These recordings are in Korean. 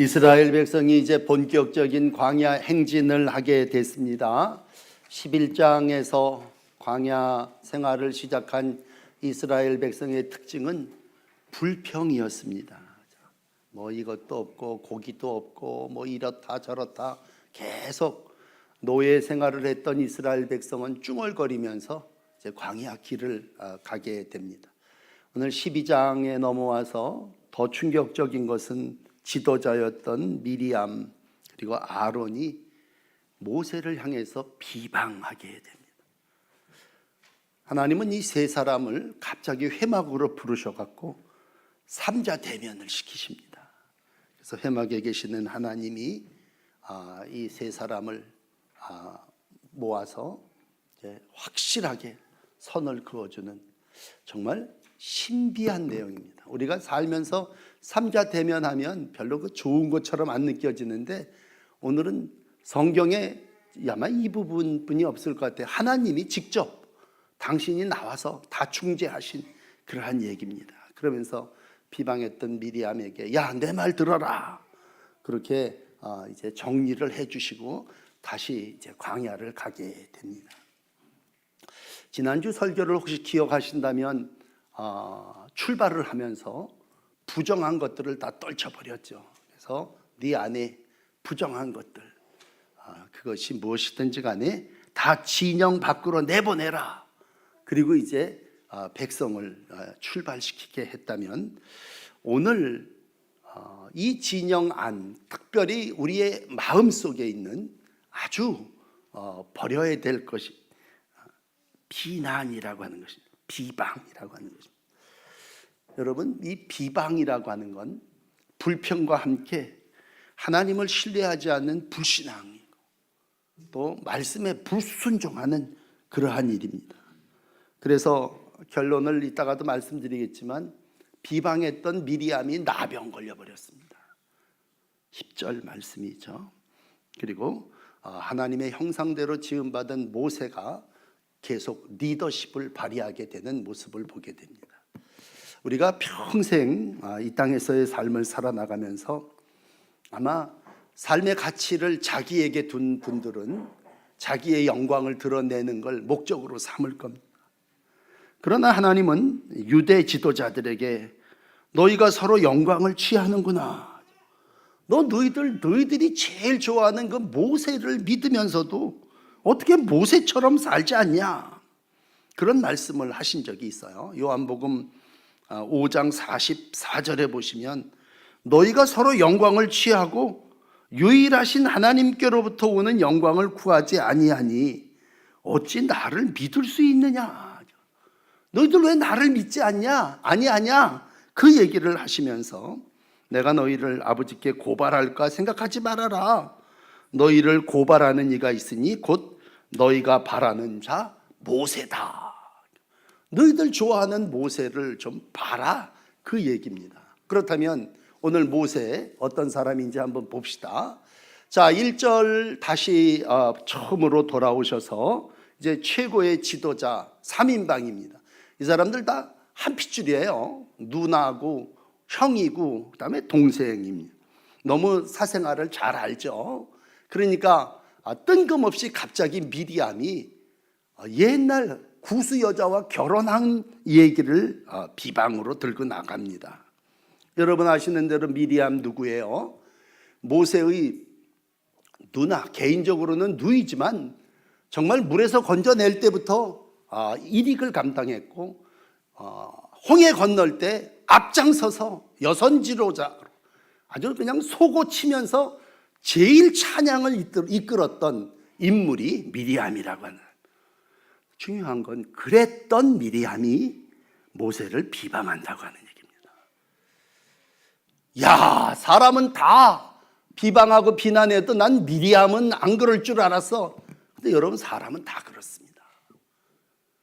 이스라엘 백성이 이제 본격적인 광야 행진을 하게 됐습니다. 11장에서 광야 생활을 시작한 이스라엘 백성의 특징은 불평이었습니다. 뭐 이것도 없고 고기도 없고 뭐 이렇다 저렇다 계속 노예 생활을 했던 이스라엘 백성은 쭝얼거리면서 이제 광야 길을 가게 됩니다. 오늘 12장에 넘어와서 더 충격적인 것은 지도자였던 미리암 그리고 아론이 모세를 향해서 비방하게 됩니다. 하나님은 이 세 사람을 갑자기 회막으로 부르셔갖고 삼자 대면을 시키십니다. 그래서 회막에 계시는 하나님이 이 세 사람을 모아서 이제 확실하게 선을 그어주는 정말 신비한 내용입니다. 우리가 살면서 삼자 대면하면 별로 그 좋은 것처럼 안 느껴지는데 오늘은 성경에 아마 이 부분뿐이 없을 것 같아요. 하나님이 직접 당신이 나와서 다 중재하신 그러한 얘기입니다. 그러면서 비방했던 미리암에게 야, 내 말 들어라. 그렇게 이제 정리를 해주시고 다시 이제 광야를 가게 됩니다. 지난주 설교를 혹시 기억하신다면 출발을 하면서 부정한 것들을 다 떨쳐버렸죠. 그래서 네 안에 부정한 것들 그것이 무엇이든지 간에 다 진영 밖으로 내보내라. 그리고 이제 백성을 출발시키게 했다면 오늘 이 진영 안 특별히 우리의 마음속에 있는 아주 버려야 될 것이 비난이라고 하는 것입니다. 비방이라고 하는 것입니다. 여러분, 이 비방이라고 하는 건 불평과 함께 하나님을 신뢰하지 않는 불신앙이고 또 말씀에 불순종하는 그러한 일입니다. 그래서 결론을 이따가도 말씀드리겠지만 비방했던 미리암이 나병 걸려버렸습니다. 10절 말씀이죠. 그리고 하나님의 형상대로 지음받은 모세가 계속 리더십을 발휘하게 되는 모습을 보게 됩니다. 우리가 평생 이 땅에서의 삶을 살아나가면서 아마 삶의 가치를 자기에게 둔 분들은 자기의 영광을 드러내는 걸 목적으로 삼을 겁니다. 그러나 하나님은 유대 지도자들에게 너희가 서로 영광을 취하는구나. 너희들이 제일 좋아하는 그 모세를 믿으면서도 어떻게 모세처럼 살지 않냐? 그런 말씀을 하신 적이 있어요. 요한복음 5장 44절에 보시면 너희가 서로 영광을 취하고 유일하신 하나님께로부터 오는 영광을 구하지 아니하니 어찌 나를 믿을 수 있느냐? 너희들 왜 나를 믿지 않냐? 아니하냐? 그 얘기를 하시면서 내가 너희를 아버지께 고발할까 생각하지 말아라. 너희를 고발하는 이가 있으니 곧 너희가 바라는 자 모세다. 너희들 좋아하는 모세를 좀 봐라. 그 얘기입니다. 그렇다면 오늘 모세 어떤 사람인지 한번 봅시다. 자, 1절 다시 처음으로 돌아오셔서 이제 최고의 지도자 3인방입니다. 이 사람들 다 한 핏줄이에요. 누나고 형이고 그다음에 동생입니다. 너무 사생활을 잘 알죠. 그러니까 뜬금없이 갑자기 미리암이 옛날 구스 여자와 결혼한 얘기를 비방으로 들고 나갑니다. 여러분 아시는 대로 미리암 누구예요? 모세의 누나, 개인적으로는 누이지만 정말 물에서 건져낼 때부터 일익을 감당했고 홍해 건널 때 앞장서서 여선지도자로 아주 그냥 쏘고 치면서 제일 찬양을 이끌었던 인물이 미리암이라고 하는. 중요한 건 그랬던 미리암이 모세를 비방한다고 하는 얘기입니다. 야, 사람은 다 비방하고 비난해도 난 미리암은 안 그럴 줄 알았어. 근데 여러분 사람은 다 그렇습니다.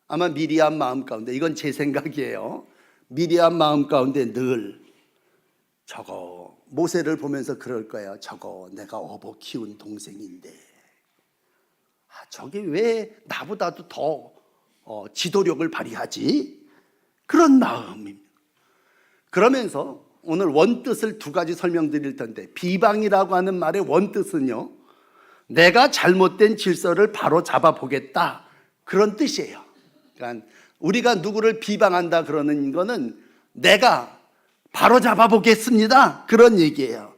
아마 미리암 마음 가운데, 이건 제 생각이에요. 미리암 마음 가운데 늘 저거 모세를 보면서 그럴 거예요. 저거 내가 업어 키운 동생인데 저게 왜 나보다도 더 지도력을 발휘하지? 그런 마음입니다. 그러면서 오늘 원뜻을 두 가지 설명드릴 텐데, 비방이라고 하는 말의 원뜻은요, 내가 잘못된 질서를 바로 잡아보겠다, 그런 뜻이에요. 그러니까 우리가 누구를 비방한다 그러는 거는 내가 바로 잡아보겠습니다, 그런 얘기예요.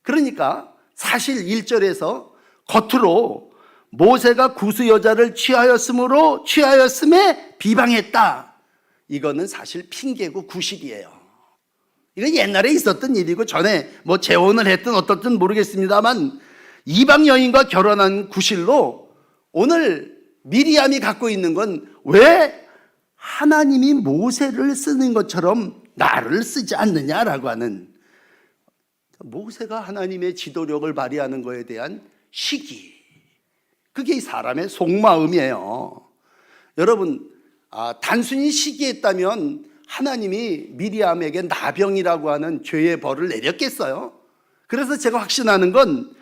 그러니까 사실 1절에서 겉으로 모세가 구스 여자를 취하였음에 비방했다, 이거는 사실 핑계고 구실이에요. 이건 옛날에 있었던 일이고 전에 뭐 재혼을 했든 어떻든 모르겠습니다만 이방 여인과 결혼한 구실로 오늘 미리암이 갖고 있는 건 왜 하나님이 모세를 쓰는 것처럼 나를 쓰지 않느냐라고 하는, 모세가 하나님의 지도력을 발휘하는 것에 대한 시기, 그게 사람의 속마음이에요. 여러분, 단순히 시기했다면 하나님이 미리암에게 나병이라고 하는 죄의 벌을 내렸겠어요? 그래서 제가 확신하는 건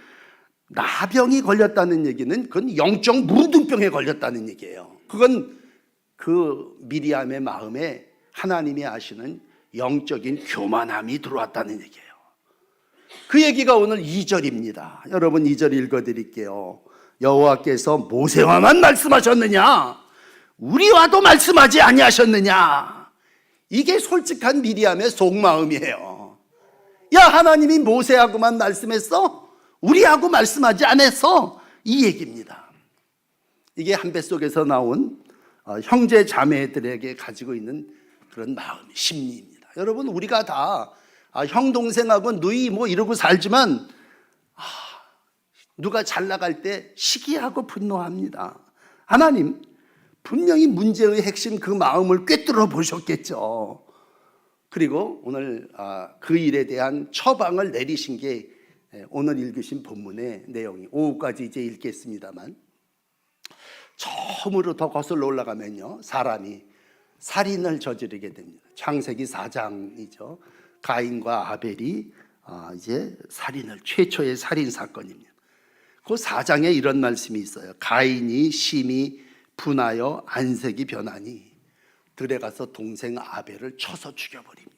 나병이 걸렸다는 얘기는 그건 영적 무등병에 걸렸다는 얘기예요. 그건 그 미리암의 마음에 하나님이 아시는 영적인 교만함이 들어왔다는 얘기예요. 그 얘기가 오늘 2절입니다. 여러분 2절 읽어드릴게요. 여호와께서 모세와만 말씀하셨느냐? 우리와도 말씀하지 아니하셨느냐? 이게 솔직한 미리암의 속마음이에요. 야, 하나님이 모세하고만 말씀했어? 우리하고 말씀하지 않았어? 이 얘기입니다. 이게 한 뱃속에서 나온 형제 자매들에게 가지고 있는 그런 마음, 심리입니다. 여러분, 우리가 다 형 동생하고 누이 뭐 이러고 살지만 누가 잘 나갈 때 시기하고 분노합니다. 하나님 분명히 문제의 핵심 그 마음을 꿰뚫어 보셨겠죠. 그리고 오늘 그 일에 대한 처방을 내리신 게 오늘 읽으신 본문의 내용이, 오후까지 이제 읽겠습니다만, 처음으로 더 거슬러 올라가면요, 사람이 살인을 저지르게 됩니다. 창세기 4장이죠. 가인과 아벨이 이제 살인을, 최초의 살인 사건입니다. 그 4장에 이런 말씀이 있어요. 가인이 심히 분하여 안색이 변하니 들에 가서 동생 아벨을 쳐서 죽여버립니다.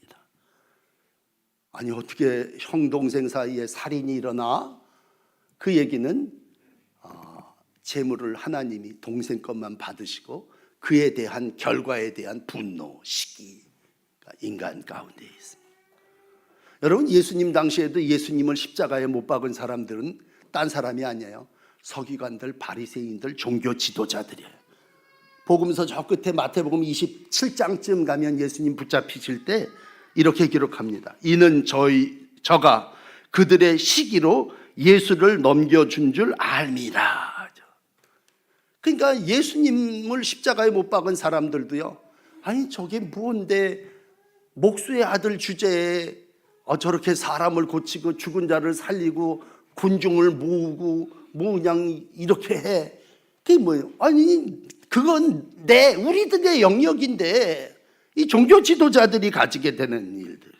아니, 어떻게 형 동생 사이에 살인이 일어나? 그 얘기는 재물을 하나님이 동생 것만 받으시고 그에 대한 결과에 대한 분노, 시기가 인간 가운데 있습니다. 여러분, 예수님 당시에도 예수님을 십자가에 못 박은 사람들은 딴 사람이 아니에요. 서기관들, 바리새인들, 종교 지도자들이에요. 복음서 저 끝에 마태복음 27장쯤 가면 예수님 붙잡히실 때 이렇게 기록합니다. 이는 저가 그들의 시기로 예수를 넘겨준 줄 알미라. 그러니까 예수님을 십자가에 못 박은 사람들도요, 아니 저게 뭔데 목수의 아들 주제에 저렇게 사람을 고치고 죽은 자를 살리고 군중을 모으고 뭐 그냥 이렇게 해. 그게 뭐예요? 아니 그건 우리들의 영역인데 이 종교 지도자들이 가지게 되는 일들.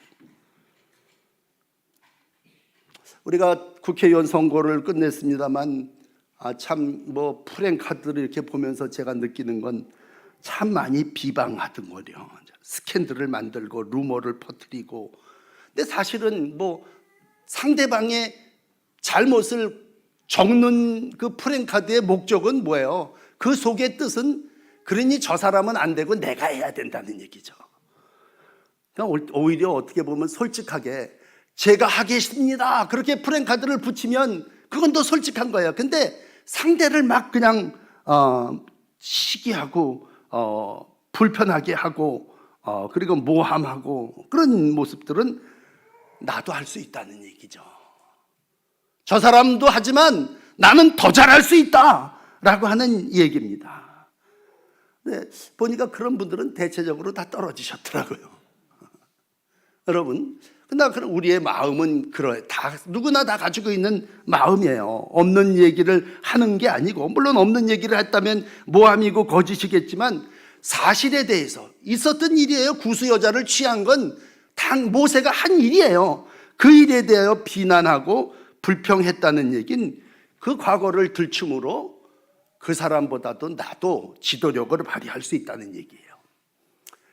우리가 국회의원 선거를 끝냈습니다만 참 뭐 프랭카드를 이렇게 보면서 제가 느끼는 건 참 많이 비방하더군요. 스캔들을 만들고 루머를 퍼뜨리고. 근데 사실은 뭐 상대방의 잘못을 적는 그 프랭카드의 목적은 뭐예요? 그 속의 뜻은 그러니 저 사람은 안 되고 내가 해야 된다는 얘기죠. 그러니까 오히려 어떻게 보면 솔직하게 제가 하겠습니다, 그렇게 프랭카드를 붙이면 그건 더 솔직한 거예요. 근데 상대를 막 그냥 시기하고 불편하게 하고 그리고 모함하고 그런 모습들은 나도 할 수 있다는 얘기죠. 저 사람도 하지만 나는 더 잘할 수 있다라고 하는 얘기입니다. 네, 보니까 그런 분들은 대체적으로 다 떨어지셨더라고요. 여러분, 그럼 우리의 마음은 누구나 다 가지고 있는 마음이에요. 없는 얘기를 하는 게 아니고, 물론 없는 얘기를 했다면 모함이고 거짓이겠지만 사실에 대해서 있었던 일이에요. 구스 여자를 취한 건 모세가 한 일이에요. 그 일에 대하여 비난하고 불평했다는 얘기는 그 과거를 들춤으로 그 사람보다도 나도 지도력을 발휘할 수 있다는 얘기예요.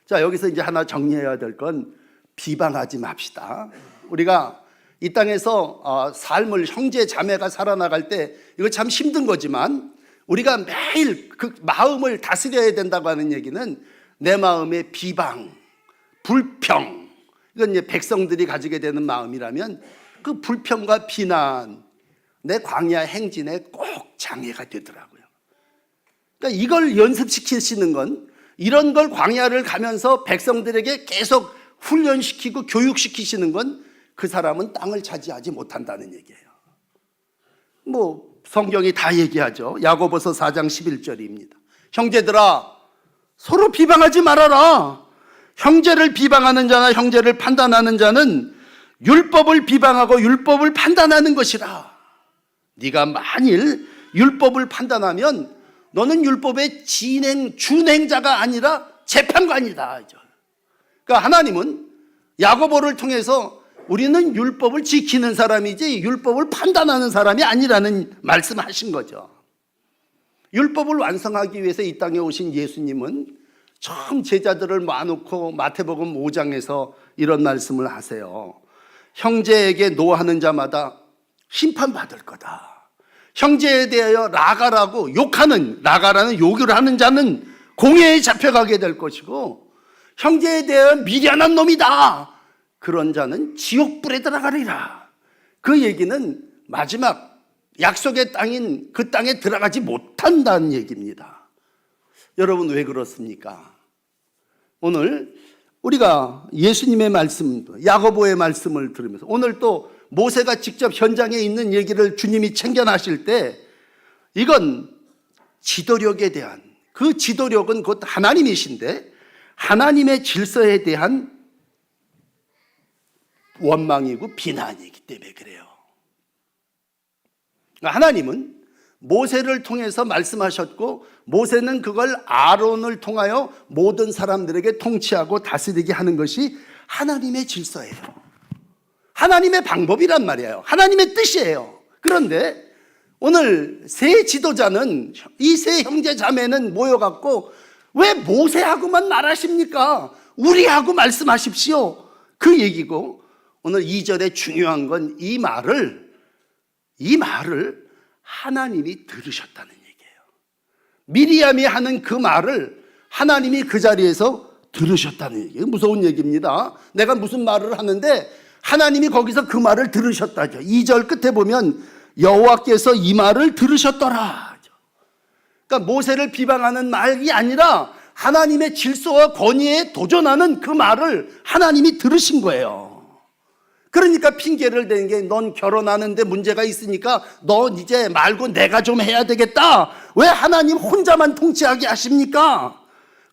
자, 여기서 이제 하나 정리해야 될 건 비방하지 맙시다. 우리가 이 땅에서 삶을 형제 자매가 살아나갈 때 이거 참 힘든 거지만 우리가 매일 그 마음을 다스려야 된다고 하는 얘기는 내 마음의 비방, 불평, 이건 이제 백성들이 가지게 되는 마음이라면 그 불평과 비난 내 광야 행진에 꼭 장애가 되더라고요. 그러니까 이걸 연습시키시는 건 이런 걸 광야를 가면서 백성들에게 계속 훈련시키고 교육시키시는 건 그 사람은 땅을 차지하지 못한다는 얘기예요. 뭐 성경이 다 얘기하죠. 야고보서 4장 11절입니다. 형제들아 서로 비방하지 말아라. 형제를 비방하는 자나 형제를 판단하는 자는 율법을 비방하고 율법을 판단하는 것이라. 네가 만일 율법을 판단하면 너는 율법의 준행자가 아니라 재판관이다. 그러니까 하나님은 야고보를 통해서 우리는 율법을 지키는 사람이지 율법을 판단하는 사람이 아니라는 말씀하신 거죠. 율법을 완성하기 위해서 이 땅에 오신 예수님은 처음 제자들을 모아놓고 마태복음 5장에서 이런 말씀을 하세요. 형제에게 노하는 자마다 심판받을 거다. 형제에 대하여 라가라고 라가라는 욕을 하는 자는 공회에 잡혀가게 될 것이고, 형제에 대하여 미련한 놈이다, 그런 자는 지옥불에 들어가리라. 그 얘기는 마지막 약속의 땅인 그 땅에 들어가지 못한다는 얘기입니다. 여러분 왜 그렇습니까? 오늘 우리가 예수님의 말씀, 야고보의 말씀을 들으면서 오늘 또 모세가 직접 현장에 있는 얘기를 주님이 챙겨나실 때 이건 지도력에 대한, 그 지도력은 곧 하나님이신데 하나님의 질서에 대한 원망이고 비난이기 때문에 그래요. 하나님은 모세를 통해서 말씀하셨고 모세는 그걸 아론을 통하여 모든 사람들에게 통치하고 다스리게 하는 것이 하나님의 질서예요. 하나님의 방법이란 말이에요. 하나님의 뜻이에요. 그런데 오늘 세 지도자는, 이 세 형제 자매는 모여갖고 왜 모세하고만 말하십니까? 우리하고 말씀하십시오, 그 얘기고, 오늘 2절에 중요한 건 이 말을 하나님이 들으셨다는 얘기예요. 미리암이 하는 그 말을 하나님이 그 자리에서 들으셨다는 얘기예요. 무서운 얘기입니다. 내가 무슨 말을 하는데 하나님이 거기서 그 말을 들으셨다죠. 2절 끝에 보면 여호와께서 이 말을 들으셨더라. 그러니까 모세를 비방하는 말이 아니라 하나님의 질서와 권위에 도전하는 그 말을 하나님이 들으신 거예요. 그러니까 핑계를 대는 게, 넌 결혼하는데 문제가 있으니까 넌 이제 말고 내가 좀 해야 되겠다. 왜 하나님 혼자만 통치하게 하십니까?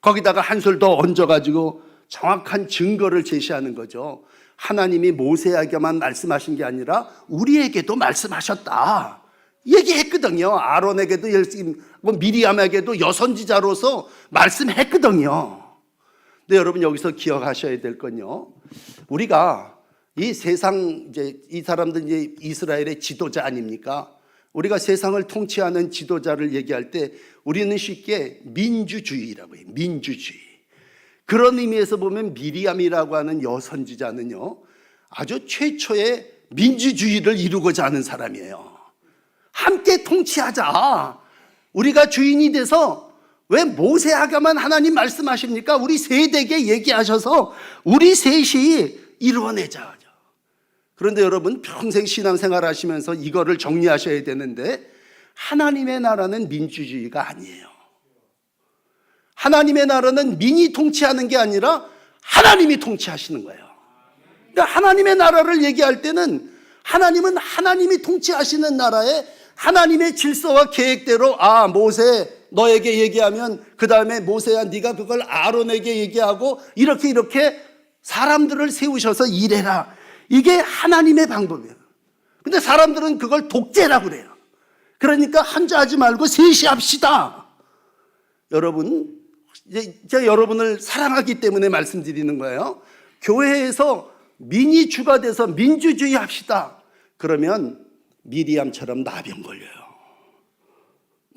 거기다가 한술 더 얹어가지고 정확한 증거를 제시하는 거죠. 하나님이 모세에게만 말씀하신 게 아니라 우리에게도 말씀하셨다 얘기했거든요. 아론에게도, 미리암에게도 여선지자로서 말씀했거든요. 근데 여러분 여기서 기억하셔야 될 건요, 우리가 이 세상, 이 사람들 이제 이스라엘의 지도자 아닙니까? 우리가 세상을 통치하는 지도자를 얘기할 때 우리는 쉽게 민주주의라고 해요. 민주주의. 그런 의미에서 보면 미리암이라고 하는 여선지자는요, 아주 최초의 민주주의를 이루고자 하는 사람이에요. 함께 통치하자. 우리가 주인이 돼서 왜 모세에게만 하나님 말씀하십니까? 우리 세대에게 얘기하셔서 우리 셋이 이루어내자. 그런데 여러분 평생 신앙생활 하시면서 이거를 정리하셔야 되는데, 하나님의 나라는 민주주의가 아니에요. 하나님의 나라는 민이 통치하는 게 아니라 하나님이 통치하시는 거예요. 그러니까 하나님의 나라를 얘기할 때는 하나님은 하나님이 통치하시는 나라에 하나님의 질서와 계획대로, 모세 너에게 얘기하면 그 다음에 모세야 네가 그걸 아론에게 얘기하고 이렇게 사람들을 세우셔서 일해라. 이게 하나님의 방법이에요. 근데 사람들은 그걸 독재라고 그래요. 그러니까 한자 하지 말고 셋이 합시다. 여러분, 제가 여러분을 사랑하기 때문에 말씀드리는 거예요. 교회에서 민이 주가 돼서 민주주의 합시다. 그러면 미리암처럼 나병 걸려요.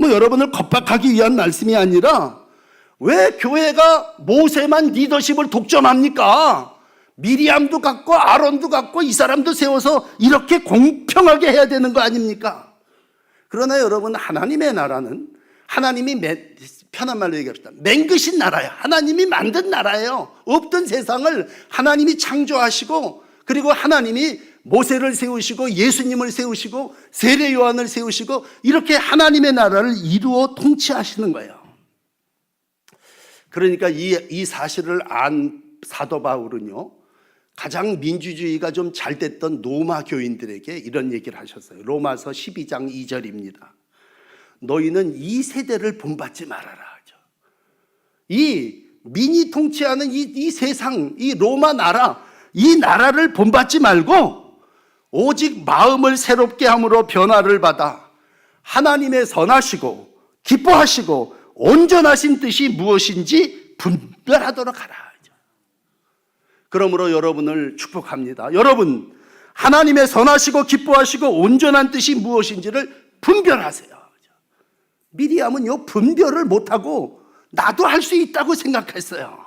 여러분을 겁박하기 위한 말씀이 아니라, 왜 교회가 모세만 리더십을 독점합니까? 미리암도 갖고 아론도 갖고 이 사람도 세워서 이렇게 공평하게 해야 되는 거 아닙니까? 그러나 여러분, 하나님의 나라는 하나님이 편한 말로 얘기합시다. 맹그신 나라예요. 하나님이 만든 나라예요. 없던 세상을 하나님이 창조하시고, 그리고 하나님이 모세를 세우시고 예수님을 세우시고 세례 요한을 세우시고 이렇게 하나님의 나라를 이루어 통치하시는 거예요. 그러니까 이 사실을 안 사도 바울은요, 가장 민주주의가 좀 잘 됐던 로마 교인들에게 이런 얘기를 하셨어요. 로마서 12장 2절입니다. 너희는 이 세대를 본받지 말아라. 이 민이 통치하는 이 세상, 이 로마 나라, 이 나라를 본받지 말고 오직 마음을 새롭게 함으로 변화를 받아 하나님의 선하시고 기뻐하시고 온전하신 뜻이 무엇인지 분별하도록 하라. 그러므로 여러분을 축복합니다. 여러분, 하나님의 선하시고 기뻐하시고 온전한 뜻이 무엇인지를 분별하세요. 미리암은요, 분별을 못하고 나도 할 수 있다고 생각했어요.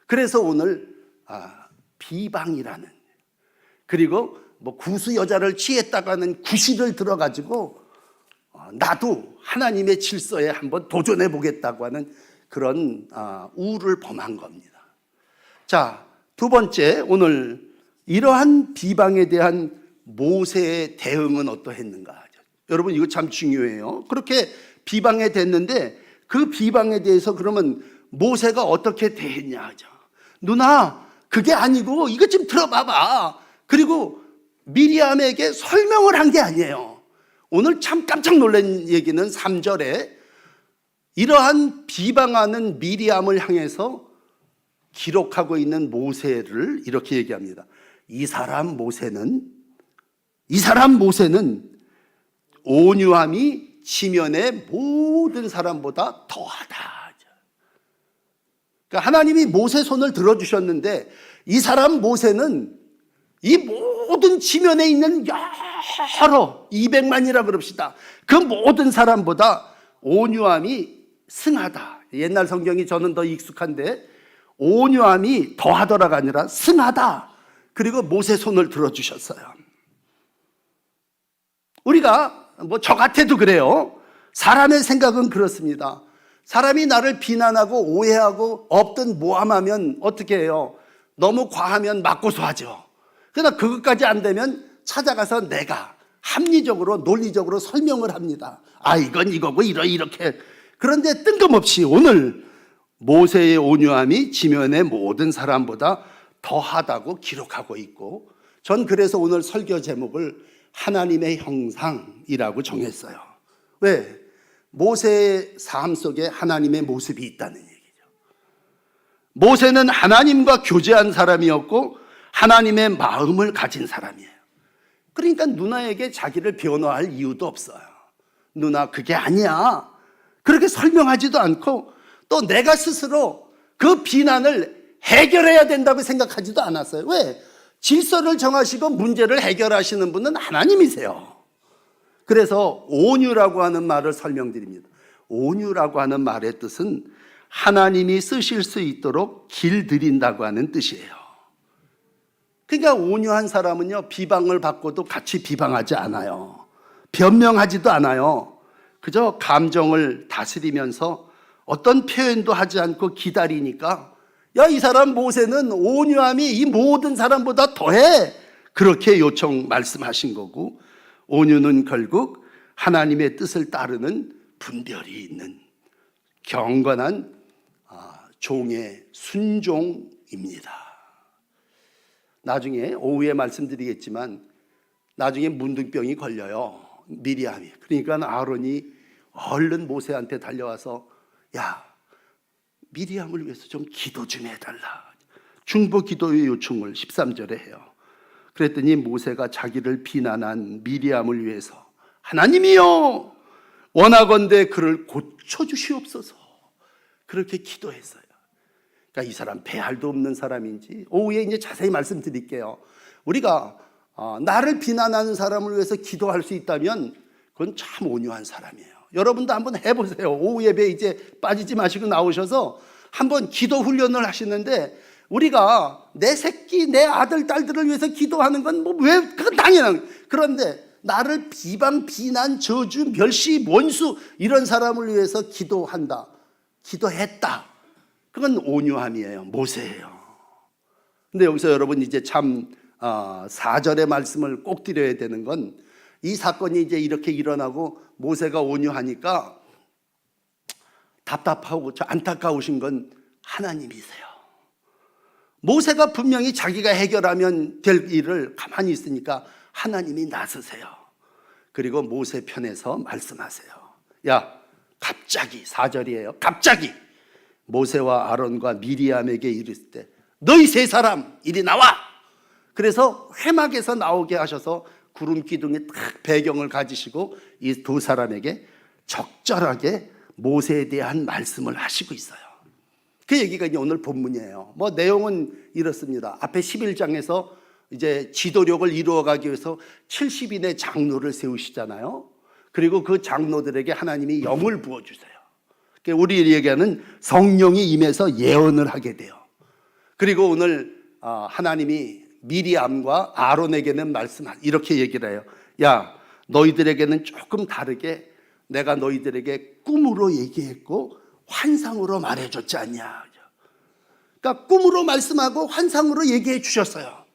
그래서 오늘 비방이라는, 그리고 구수 여자를 취했다고 하는 구실을 들어가지고 나도 하나님의 질서에 한번 도전해 보겠다고 하는 그런 우를 범한 겁니다. 자, 두 번째, 오늘 이러한 비방에 대한 모세의 대응은 어떠했는가? 여러분, 이거 참 중요해요. 그렇게 비방에 됐는데 그 비방에 대해서 그러면 모세가 어떻게 대했냐 하죠. 누나, 그게 아니고 이거 좀 들어봐봐. 그리고 미리암에게 설명을 한 게 아니에요. 오늘 참 깜짝 놀란 얘기는 3절에 이러한 비방하는 미리암을 향해서 기록하고 있는 모세를 이렇게 얘기합니다. 이 사람 모세는 온유함이 지면의 모든 사람보다 더하다. 그러니까 하나님이 모세 손을 들어주셨는데 이 사람 모세는 이 모든 지면에 있는 여러 200만이라 그럽시다. 그 모든 사람보다 온유함이 승하다. 옛날 성경이 저는 더 익숙한데 온유함이 더하더라가 아니라 승하다. 그리고 모세 손을 들어주셨어요. 우리가 저 같아도 그래요. 사람의 생각은 그렇습니다. 사람이 나를 비난하고 오해하고 없든 모함하면 어떻게 해요? 너무 과하면 맞고서 하죠. 그러나 그것까지 안 되면 찾아가서 내가 합리적으로 논리적으로 설명을 합니다. 이건 이거고 이렇게. 그런데 뜬금없이 오늘 모세의 온유함이 지면의 모든 사람보다 더하다고 기록하고 있고, 전 그래서 오늘 설교 제목을 하나님의 형상이라고 정했어요. 왜? 모세의 삶 속에 하나님의 모습이 있다는 얘기죠. 모세는 하나님과 교제한 사람이었고 하나님의 마음을 가진 사람이에요. 그러니까 누나에게 자기를 변호할 이유도 없어요. 누나, 그게 아니야. 그렇게 설명하지도 않고 또 내가 스스로 그 비난을 해결해야 된다고 생각하지도 않았어요. 왜? 질서를 정하시고 문제를 해결하시는 분은 하나님이세요. 그래서 온유라고 하는 말을 설명드립니다. 온유라고 하는 말의 뜻은 하나님이 쓰실 수 있도록 길들인다고 하는 뜻이에요. 그러니까 온유한 사람은요, 비방을 받고도 같이 비방하지 않아요. 변명하지도 않아요. 그저 감정을 다스리면서 어떤 표현도 하지 않고 기다리니까, 이 사람 모세는 온유함이 이 모든 사람보다 더해. 그렇게 말씀하신 거고, 온유는 결국 하나님의 뜻을 따르는 분별이 있는 경건한 종의 순종입니다. 나중에 오후에 말씀드리겠지만 나중에 문둥병이 걸려요, 미리암이. 그러니까 아론이 얼른 모세한테 달려와서 미리암을 위해서 좀 기도 좀 해달라. 중보 기도의 요청을 13절에 해요. 그랬더니 모세가 자기를 비난한 미리암을 위해서 하나님이여 원하건대 그를 고쳐주시옵소서, 그렇게 기도했어요. 그러니까 이 사람 배알도 없는 사람인지 오후에 이제 자세히 말씀드릴게요. 우리가 나를 비난하는 사람을 위해서 기도할 수 있다면 그건 참 온유한 사람이에요. 여러분도 한번 해보세요. 오후 예배 이제 빠지지 마시고 나오셔서 한번 기도 훈련을 하시는데 우리가 내 새끼, 내 아들, 딸들을 위해서 기도하는 건 뭐 왜, 그건 당연한 거예요. 그런데 나를 비방, 비난, 저주, 멸시, 원수 이런 사람을 위해서 기도한다, 기도했다, 그건 온유함이에요. 모세예요. 근데 여기서 여러분 이제 참 4절의 말씀을 꼭 드려야 되는 건, 이 사건이 이제 이렇게 일어나고 모세가 온유하니까 답답하고 안타까우신 건 하나님이세요. 모세가 분명히 자기가 해결하면 될 일을 가만히 있으니까 하나님이 나서세요. 그리고 모세 편에서 말씀하세요. 야, 갑자기 4절이에요. 갑자기 모세와 아론과 미리암에게 이르실 때 너희 세 사람 이리 나와. 그래서 회막에서 나오게 하셔서 구름 기둥의 딱 배경을 가지시고 이 두 사람에게 적절하게 모세에 대한 말씀을 하시고 있어요. 그 얘기가 이제 오늘 본문이에요. 뭐 내용은 이렇습니다. 앞에 11장에서 이제 지도력을 이루어가기 위해서 70인의 장로를 세우시잖아요. 그리고 그 장로들에게 하나님이 영을 부어주세요. 우리 얘기하는 성령이 임해서 예언을 하게 돼요. 그리고 오늘 하나님이 미리암과 아론에게는 이렇게 얘기를 해요. 야, 너희들에게는 조금 다르게 내가 너희들에게 꿈으로 얘기했고 환상으로 말해줬지 않냐. 그러니까 꿈으로 말씀하고 환상으로 얘기해 주셨어요.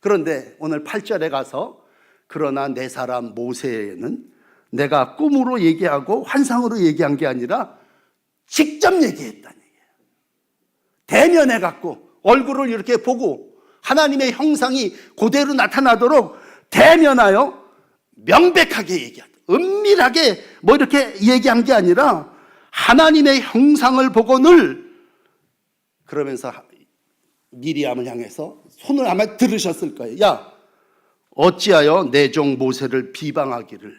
그런데 오늘 8절에 가서 그러나 내 사람 모세에는 내가 꿈으로 얘기하고 환상으로 얘기한 게 아니라 직접 얘기했다는 얘기예요. 대면해 갖고 얼굴을 이렇게 보고 하나님의 형상이 그대로 나타나도록 대면하여 명백하게 얘기한다. 은밀하게 뭐 이렇게 얘기한 게 아니라 하나님의 형상을 보고 늘, 그러면서 미리암을 향해서 손을 아마 들으셨을 거예요. 야, 어찌하여 내 종 모세를 비방하기를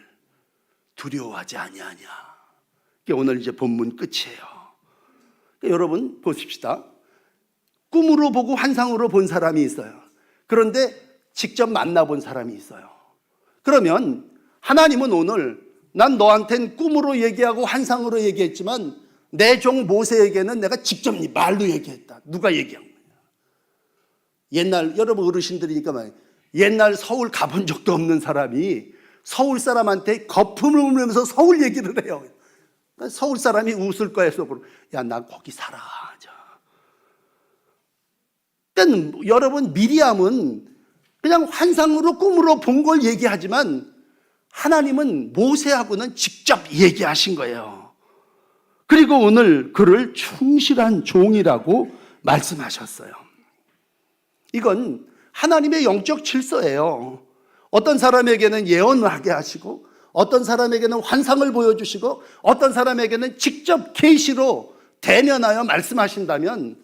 두려워하지 아니하냐. 이게 오늘 이제 본문 끝이에요. 여러분 보십시다. 꿈으로 보고 환상으로 본 사람이 있어요. 그런데 직접 만나본 사람이 있어요. 그러면 하나님은 오늘 난 너한텐 꿈으로 얘기하고 환상으로 얘기했지만 내 종 모세에게는 내가 직접 말로 얘기했다. 누가 얘기한 거냐. 옛날 여러분 어르신들이니까 말이에요. 옛날 서울 가본 적도 없는 사람이 서울 사람한테 거품을 울면서 서울 얘기를 해요. 서울 사람이 웃을 거야 속으로. 야, 나 거기 살아. 그러니까 여러분 미리암은 그냥 환상으로 꿈으로 본 걸 얘기하지만 하나님은 모세하고는 직접 얘기하신 거예요. 그리고 오늘 그를 충실한 종이라고 말씀하셨어요. 이건 하나님의 영적 질서예요. 어떤 사람에게는 예언을 하게 하시고 어떤 사람에게는 환상을 보여주시고 어떤 사람에게는 직접 계시로 대면하여 말씀하신다면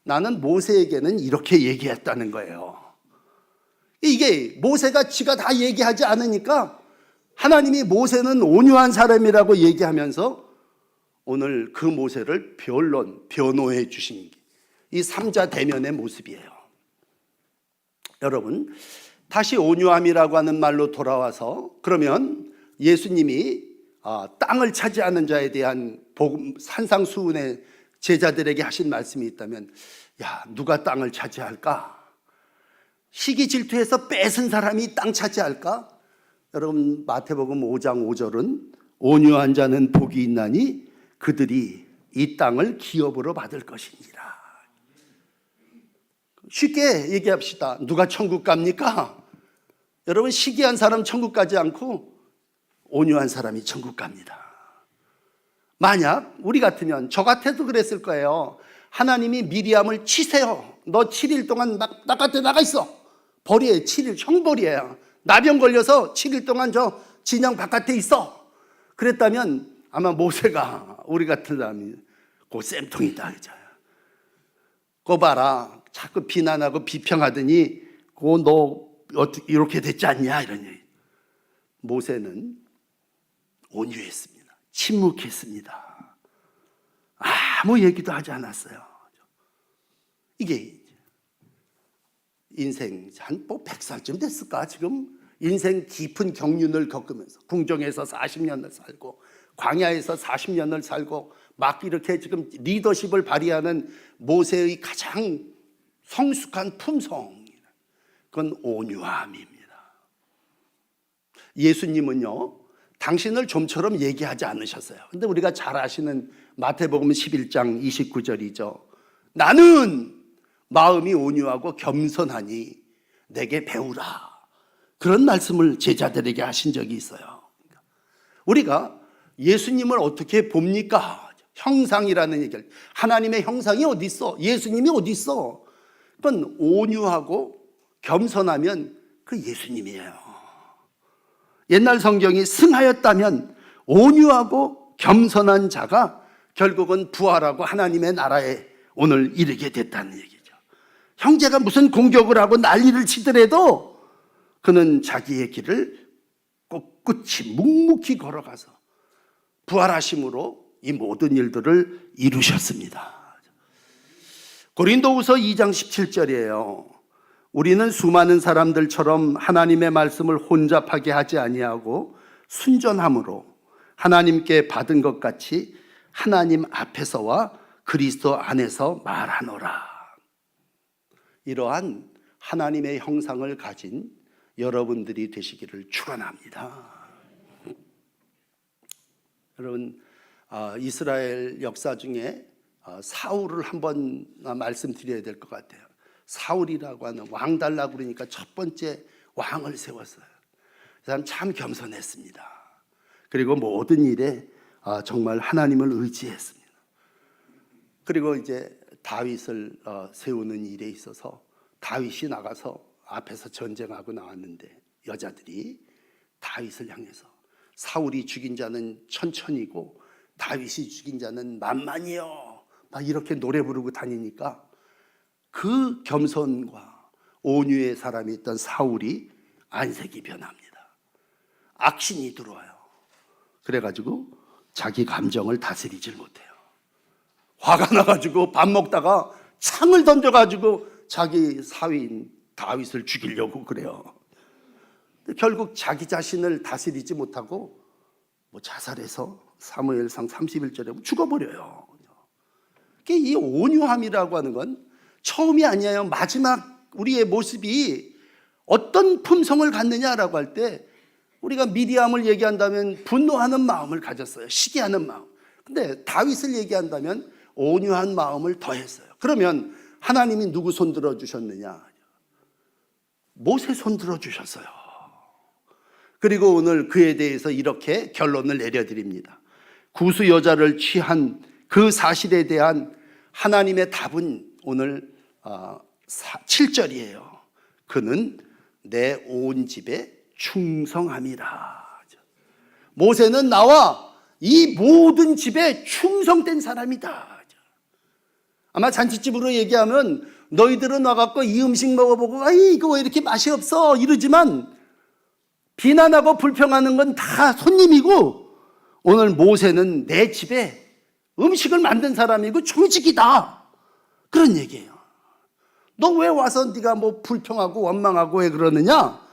나는 모세에게는 이렇게 얘기했다는 거예요. 이게 모세가 지가 다 얘기하지 않으니까 하나님이 모세는 온유한 사람이라고 얘기하면서 오늘 그 모세를 변호해 주신 이 삼자 대면의 모습이에요. 여러분, 다시 온유함이라고 하는 말로 돌아와서 그러면 예수님이 땅을 차지하는 자에 대한 복음 산상수훈의 제자들에게 하신 말씀이 있다면, 야, 누가 땅을 차지할까? 시기 질투해서 뺏은 사람이 땅 차지할까? 여러분 마태복음 5장 5절은 온유한 자는 복이 있나니 그들이 이 땅을 기업으로 받을 것이니라. 쉽게 얘기합시다. 누가 천국 갑니까? 여러분 시기한 사람 천국 가지 않고 온유한 사람이 천국 갑니다. 만약 우리 같으면, 저 같아도 그랬을 거예요. 하나님이 미리암을 치세요. 너 7일 동안 바깥에 나가 있어. 벌이에 7일 형벌이에요. 나병 걸려서 7일 동안 저 진영 바깥에 있어. 그랬다면 아마 모세가 우리 같은 사람이 그 쌤통이다. 그거 봐라. 자꾸 비난하고 비평하더니 그거 너 이렇게 됐지 않냐 이런 얘기. 모세는 온유했습니다. 침묵했습니다. 아무 얘기도 하지 않았어요. 이게 인생 한 100살쯤 됐을까? 지금 인생 깊은 경륜을 겪으면서 궁정에서 40년을 살고 광야에서 40년을 살고 막 이렇게 지금 리더십을 발휘하는 모세의 가장 성숙한 품성, 그건 온유함입니다. 예수님은요, 당신을 좀처럼 얘기하지 않으셨어요. 근데 우리가 잘 아시는 마태복음 11장 29절이죠. 나는 마음이 온유하고 겸손하니 내게 배우라. 그런 말씀을 제자들에게 하신 적이 있어요. 우리가 예수님을 어떻게 봅니까? 형상이라는 얘기를. 하나님의 형상이 어디 있어? 예수님이 어디 있어? 그건 온유하고 겸손하면 그 예수님이에요. 옛날 성경이 승하였다면 온유하고 겸손한 자가 결국은 부활하고 하나님의 나라에 오늘 이르게 됐다는 얘기죠. 형제가 무슨 공격을 하고 난리를 치더라도 그는 자기의 길을 꿋꿋이 묵묵히 걸어가서 부활하심으로 이 모든 일들을 이루셨습니다. 고린도후서 2장 17절이에요. 우리는 수많은 사람들처럼 하나님의 말씀을 혼잡하게 하지 아니하고 순전함으로 하나님께 받은 것 같이 하나님 앞에서와 그리스도 안에서 말하노라. 이러한 하나님의 형상을 가진 여러분들이 되시기를 축원합니다. 여러분, 이스라엘 역사 중에 사울을 한번 말씀드려야 될 것 같아요. 사울이라고 하는 왕 달라고 그러니까 첫 번째 왕을 세웠어요. 그 사람 참 겸손했습니다. 그리고 모든 일에 정말 하나님을 의지했습니다. 그리고 이제 다윗을 세우는 일에 있어서 다윗이 나가서 앞에서 전쟁하고 나왔는데 여자들이 다윗을 향해서 사울이 죽인 자는 천천히고 다윗이 죽인 자는 만만이요, 막 이렇게 노래 부르고 다니니까 그 겸손과 온유의 사람이 있던 사울이 안색이 변합니다. 악신이 들어와요. 그래가지고 자기 감정을 다스리질 못해요. 화가 나가지고 밥 먹다가 창을 던져가지고 자기 사위인 다윗을 죽이려고 그래요. 결국 자기 자신을 다스리지 못하고 자살해서 사무엘상 31절에 죽어버려요. 이 온유함이라고 하는 건 처음이 아니에요. 마지막 우리의 모습이 어떤 품성을 갖느냐라고 할 때 우리가 미디암을 얘기한다면 분노하는 마음을 가졌어요. 시기하는 마음. 근데 다윗을 얘기한다면 온유한 마음을 더했어요. 그러면 하나님이 누구 손 들어주셨느냐? 모세 손 들어주셨어요. 그리고 오늘 그에 대해서 이렇게 결론을 내려드립니다. 구수 여자를 취한 그 사실에 대한 하나님의 답은 오늘 7절이에요. 그는 내 온 집에 충성함이라. 모세는 나와 이 모든 집에 충성된 사람이다. 아마 잔치집으로 얘기하면 너희들은 와갖고 이 음식 먹어보고 아이 이거 왜 이렇게 맛이 없어 이러지만 비난하고 불평하는 건 다 손님이고 오늘 모세는 내 집에 음식을 만든 사람이고 조직이다. 그런 얘기예요. 너 왜 와서 네가 뭐 불평하고 원망하고 왜 그러느냐?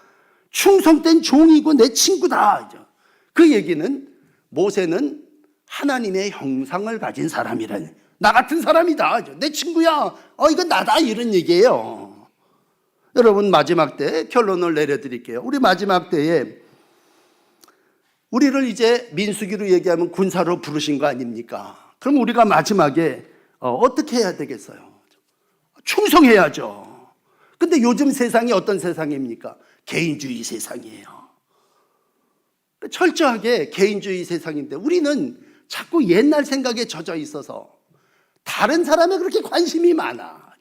충성된 종이고 내 친구다. 그 얘기는 모세는 하나님의 형상을 가진 사람이라는, 나 같은 사람이다. 내 친구야. 이건 나다. 이런 얘기예요. 여러분, 마지막 때 결론을 내려드릴게요. 우리 마지막 때에 우리를 이제 민수기로 얘기하면 군사로 부르신 거 아닙니까? 그럼 우리가 마지막에 어떻게 해야 되겠어요? 충성해야죠. 근데 요즘 세상이 어떤 세상입니까? 개인주의 세상이에요. 철저하게 개인주의 세상인데 우리는 자꾸 옛날 생각에 젖어 있어서 다른 사람에 그렇게 관심이 많아.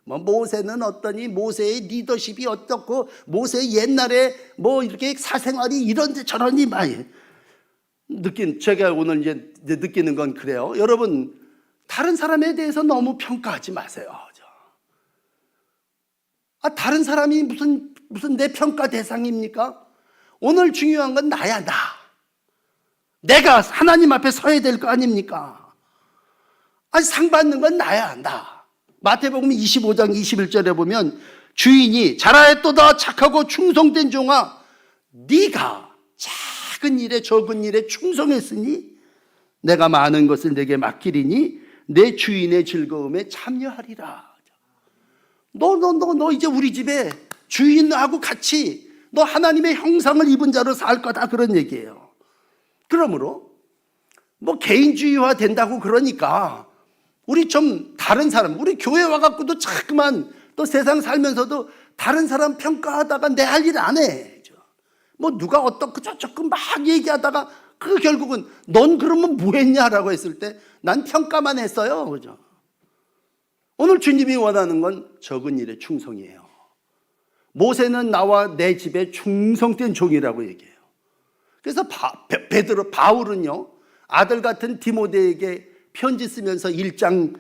뭐 모세는 어떠니, 모세의 리더십이 어떻고, 모세 옛날에 뭐 이렇게 사생활이 이런데 저런지 많이 제가 오늘 이제 느끼는 건 그래요. 여러분, 다른 사람에 대해서 너무 평가하지 마세요. 다른 사람이 무슨 내 평가 대상입니까? 오늘 중요한 건 나야, 나. 내가 하나님 앞에 서야 될 거 아닙니까? 상 받는 건 나야, 나. 마태복음 25장 21절에 보면 주인이 잘하였도다 착하고 충성된 종아, 네가 작은 일에 적은 일에 충성했으니 내가 많은 것을 내게 맡기리니 내 주인의 즐거움에 참여하리라. 너 이제 우리 집에 주인하고 같이 너 하나님의 형상을 입은 자로 살 거다, 그런 얘기예요. 그러므로 뭐 개인주의화 된다고 그러니까 우리 좀 다른 사람, 우리 교회 와갖고도 자꾸만 또 세상 살면서도 다른 사람 평가하다가 내 할 일 안 해. 뭐 누가 어떻고 저쩌고 막 얘기하다가 그 결국은 넌 그러면 뭐 했냐라고 했을 때 난 평가만 했어요. 그죠? 오늘 주님이 원하는 건 적은 일에 충성이에요. 모세는 나와 내 집에 충성된 종이라고 얘기해요. 그래서 바울은요, 아들 같은 디모데에게 편지 쓰면서 1장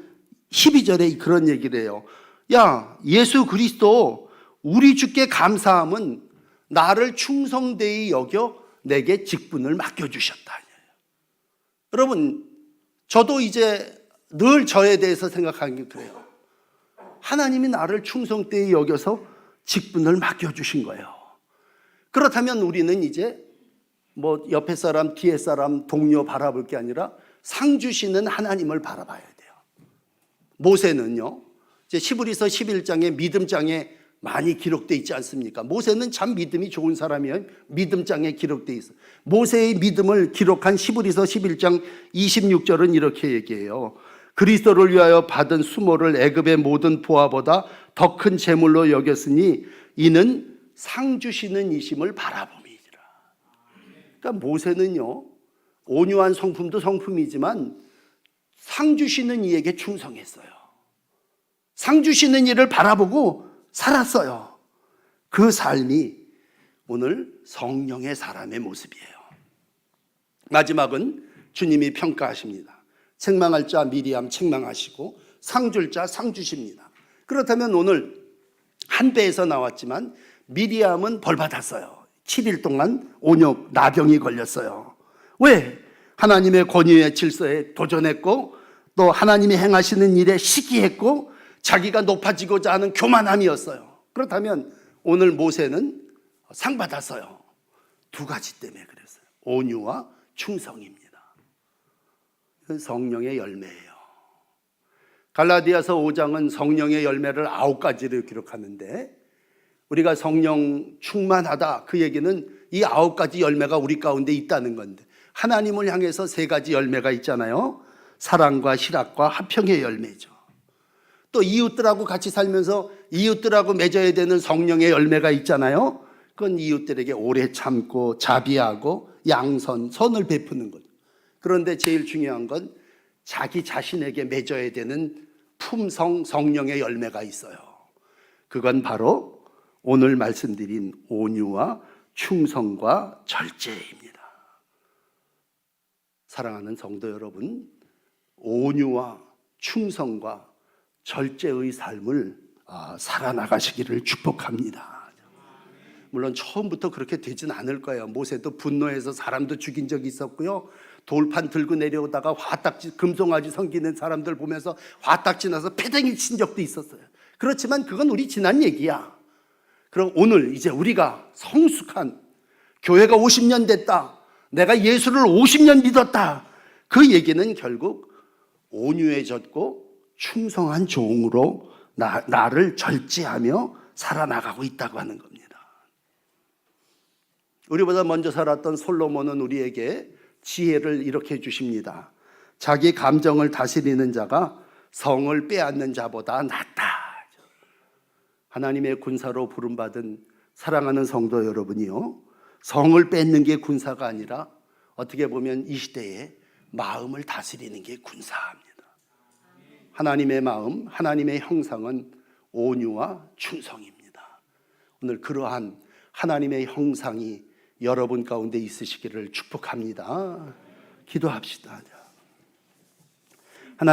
12절에 그런 얘기를 해요. 야, 예수 그리스도 우리 주께 감사함은 나를 충성되이 여겨 내게 직분을 맡겨주셨다. 여러분, 저도 이제 늘 저에 대해서 생각하는 게 그래요. 하나님이 나를 충성되이 여겨서 직분을 맡겨주신 거예요. 그렇다면 우리는 이제 뭐 옆에 사람, 뒤에 사람, 동료 바라볼 게 아니라 상 주시는 하나님을 바라봐야 돼요. 모세는요, 이제 히브리서 11장에 믿음장에 많이 기록되어 있지 않습니까? 모세는 참 믿음이 좋은 사람이에요. 믿음장에 기록되어 있어요. 모세의 믿음을 기록한 히브리서 11장 26절은 이렇게 얘기해요. 그리스도를 위하여 받은 수모를 애굽의 모든 보화보다 더 큰 재물로 여겼으니 이는 상 주시는 이심을 바라봄이니라. 그러니까 모세는요, 온유한 성품도 성품이지만 상 주시는 이에게 충성했어요. 상 주시는 이를 바라보고 살았어요. 그 삶이 오늘 성령의 사람의 모습이에요. 마지막은 주님이 평가하십니다. 책망할 자 미리암 책망하시고 상 줄 자 상 주십니다. 그렇다면 오늘 한 배에서 나왔지만 미리암은 벌 받았어요. 7일 동안 온역 나병이 걸렸어요. 왜? 하나님의 권위의 질서에 도전했고 또 하나님이 행하시는 일에 시기했고 자기가 높아지고자 하는 교만함이었어요. 그렇다면 오늘 모세는 상 받았어요. 두 가지 때문에 그랬어요. 온유와 충성입니다. 성령의 열매예요. 갈라디아서 5장은 성령의 열매를 9가지를 기록하는데 우리가 성령 충만하다, 그 얘기는 이 9가지 열매가 우리 가운데 있다는 건데 하나님을 향해서 3가지 열매가 있잖아요. 사랑과 희락과 화평의 열매죠. 또 이웃들하고 같이 살면서 이웃들하고 맺어야 되는 성령의 열매가 있잖아요. 그건 이웃들에게 오래 참고 자비하고 양선, 선을 베푸는 거죠. 그런데 제일 중요한 건 자기 자신에게 맺어야 되는 품성, 성령의 열매가 있어요. 그건 바로 오늘 말씀드린 온유와 충성과 절제입니다. 사랑하는 성도 여러분, 온유와 충성과 절제의 삶을 살아나가시기를 축복합니다. 물론 처음부터 그렇게 되진 않을 거예요. 모세도 분노해서 사람도 죽인 적이 있었고요. 돌판 들고 내려오다가 화딱지, 금송아지 섬기는 사람들 보면서 화딱지 나서 패댕이 친 적도 있었어요. 그렇지만 그건 우리 지난 얘기야. 그럼 오늘 이제 우리가 성숙한 교회가 50년 됐다, 내가 예수를 50년 믿었다, 그 얘기는 결국 온유해졌고 충성한 종으로 나를 절제하며 살아나가고 있다고 하는 겁니다. 우리보다 먼저 살았던 솔로몬은 우리에게 지혜를 이렇게 주십니다. 자기 감정을 다스리는 자가 성을 빼앗는 자보다 낫다. 하나님의 군사로 부름받은 사랑하는 성도 여러분이요, 성을 뺏는 게 군사가 아니라 어떻게 보면 이 시대에 마음을 다스리는 게 군사입니다. 하나님의 마음, 하나님의 형상은 온유와 충성입니다. 오늘 그러한 하나님의 형상이 여러분 가운데 있으시기를 축복합니다. 기도합시다.